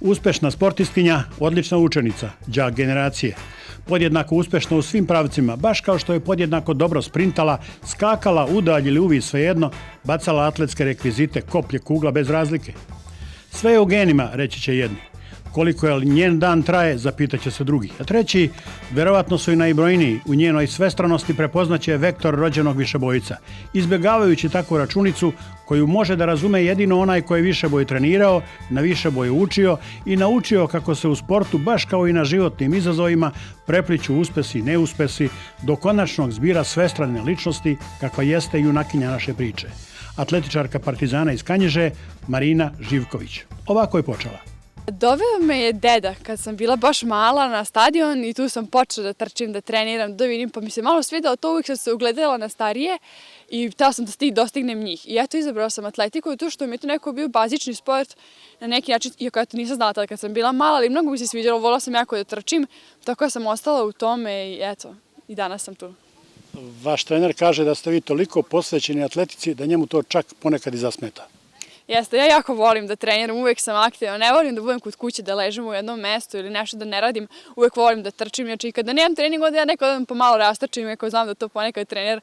Uspešna sportistkinja, odlična učenica, đak generacije. Podjednako uspešna u svim pravcima, baš kao što je podjednako dobro sprintala, skakala, udalj ili uvis svejedno, bacala atletske rekvizite, koplje, kugla bez razlike. Sve je u genima, reći će jedni. Koliko je njen dan traje, zapitaće se drugi. A treći, verovatno su i najbrojniji, u njenoj svestranosti prepoznaće vektor rođenog višebojca, izbjegavajući takvu računicu koju može da razume jedino onaj ko je višeboj trenirao, na višeboj učio i naučio kako se u sportu, baš kao i na životnim izazovima, prepliću uspesi i neuspesi, do konačnog zbira svestrane ličnosti kakva jeste junakinja naše priče. Atletičarka Partizana iz Kanjiže, Marina Živković. Ovako je počela. Doveo me je deda kad sam bila baš mala na stadion i tu sam počela da trčim, da treniram, da vidim, pa mi se malo svidelo to, uvijek sam se ugledala na starije i htela sam da dostignem njih. I eto, izabrala sam atletiku i to što mi je to neko bio bazični sport na neki način, iako ja to nisam znala tada kad sam bila mala, ali mnogo mi se sviđalo, volila sam jako da trčim, tako da sam ostala u tome i eto, i danas sam tu. Vaš trener kaže da ste vi toliko posvećeni atletici da njemu to čak ponekad i zasmeta. Jeste, ja jako volim da treniram, uvek sam aktivna, ne volim da budem kod kuće, da ležim u jednom mestu ili nešto da ne radim, uvek volim da trčim, znači i kada nemam trening, onda ja nekada pomalo rastrčim, iako znam da to ponekad trener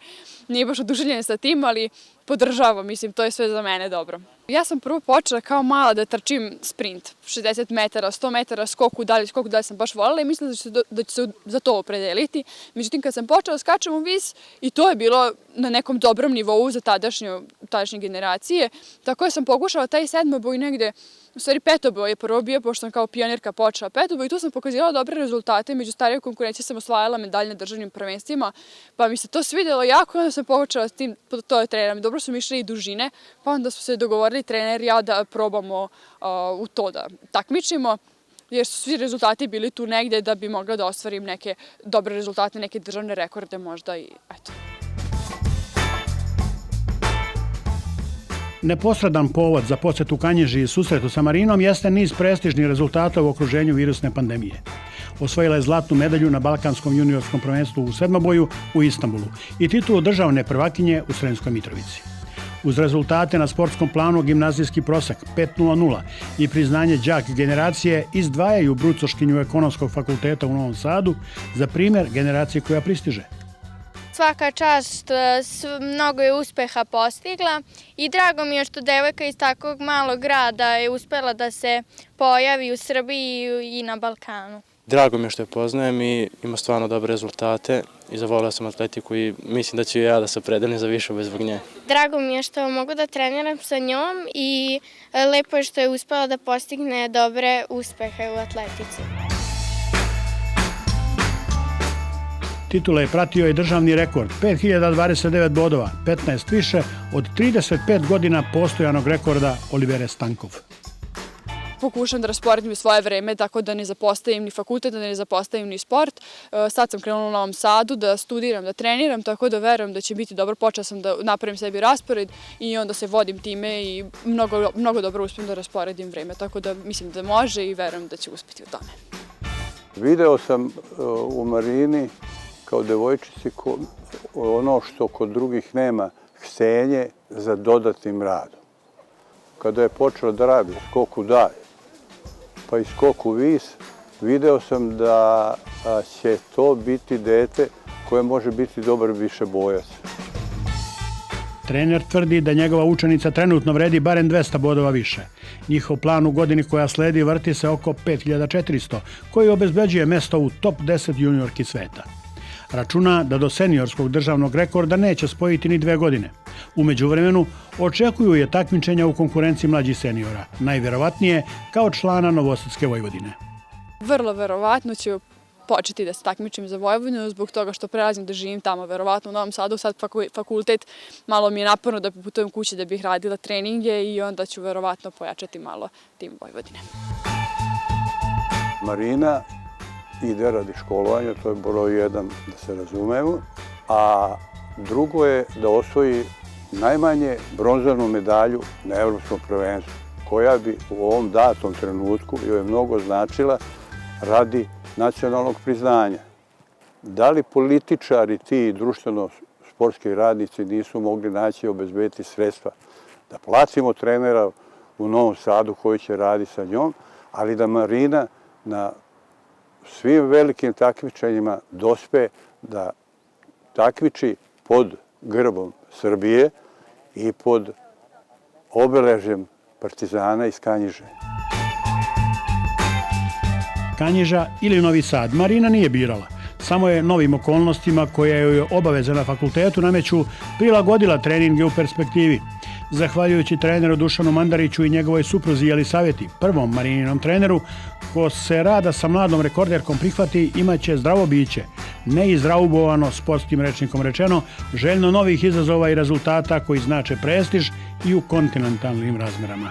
nije baš oduševljen sa tim, ali podržavam, mislim, to je sve za mene dobro. Ja sam prvo počela kao mala da trčim sprint, 60 metara, 100 metara, skoku dalje sam baš voljela i mislila da ću se za to opredeliti. Međutim, kad sam počela skačem u vis i to je bilo na nekom dobrom nivou za tadašnje generacije, tako da sam pokušala taj sedmoboj negde, u stvari petoboj je prvo bio, pošto sam kao pionirka počela petoboj i tu sam pokazivala dobre rezultate, među starijoj konkurenciji sam osvajala medalje na državnim prvenstvima, pa mi se to svidjelo jako i onda sam počela s tim, to je treniram. Dobro su mi išle i dužine, pa onda su se dogovorili trener i ja da probamo u to da takmičimo, jer su svi rezultati bili tu negde da bi mogla da ostvarim neke dobre rezultate, neke državne rekorde možda i eto. Neposredan povod za posetu Kanjiži i susretu sa Marinom jeste niz prestižnih rezultata u okruženju virusne pandemije. Osvojila je zlatnu medalju na Balkanskom juniorskom prvenstvu u sedmoboju u Istanbulu i titulu državne prvakinje u Sremskoj Mitrovici. Uz rezultate na sportskom planu gimnazijski prosek 5.00 i priznanje đak generacije izdvajaju brucoškinju Ekonomskog fakulteta u Novom Sadu za primjer generacije koja pristiže. Svaka čast, mnogo je uspeha postigla i drago mi je što devojka iz takvog malog grada je uspela da se pojavi u Srbiji i na Balkanu. Drago mi je što je poznajem i ima stvarno dobre rezultate i zavolio sam atletiku i mislim da ću i ja da se opredelim za višeboj zbog nje. Drago mi je što mogu da treniram sa njom i lepo je što je uspela da postigne dobre uspehe u atletici. Titula je pratio i državni rekord, 5029 bodova, 15 više od 35 godina postojanog rekorda Olivere Stankov. Pokušam da rasporedim svoje vreme tako da ne zapostavim ni fakultet, da ne zapostavim ni sport. Sad sam krenula u Novom Sadu da studiram, da treniram, tako da verujem da će biti dobro. Počela sam da napravim sebi raspored i onda se vodim time i mnogo dobro uspijem da rasporedim vreme, tako da mislim da može i verujem da će uspjeti u tome. Video sam u Marini kao devojčici ono što kod drugih nema, htenje za dodatnim radom. Kada je počela da radi skoku dalje, pa i skoku vis, video sam da će to biti dete koje može biti dobar višebojac. Trener tvrdi da njegova učenica trenutno vredi barem 200 bodova više. Njihov plan u godini koja sledi vrti se oko 5400, koji obezbeđuje mesto u top 10 juniorki sveta. Računa da do seniorskog državnog rekorda neće spojiti ni 2 godine. U međuvremenu očekuju je takmičenja u konkurenciji mlađih seniora, najverovatnije kao člana Novosadske Vojvodine. Vrlo verovatno ću početi da se takmičim za Vojvodinu zbog toga što prelazim da živim tamo, verovatno u Novom Sadu, sad fakultet, malo mi je naporno da putujem kući da bih radila treninge i onda ću verovatno pojačati malo tim Vojvodine. Marina ide radi školovanja, to je broj 1 da se razumemo, a drugo je da osvoji najmanje bronzanu medalju na Evropskom prvenstvu, koja bi u ovom datom trenutku joj mnogo značila radi nacionalnog priznanja. Da li političari, ti društveno-sportski radnici nisu mogli naći i obezbediti sredstva da platimo trenera u Novom Sadu koji će raditi sa njom, ali da Marina na svim velikim takmičenjima dospe da takmiči pod grbom Srbije i pod obeležjem Partizana iz Kanjiže. Kanjiža ili Novi Sad, Marina nije birala. Samo je novim okolnostima koje joj obaveze na fakultetu nameću prilagodila treninge u perspektivi. Zahvaljujući treneru Dušanu Mandariću i njegovoj supruzi Jelisaveti, prvom Marininom treneru, ko se rada sa mladom rekorderkom prihvati, imaće zdravo biće, ne izraubovano, sportskim rečnikom rečeno, željno novih izazova i rezultata koji znače prestiž i u kontinentalnim razmerama.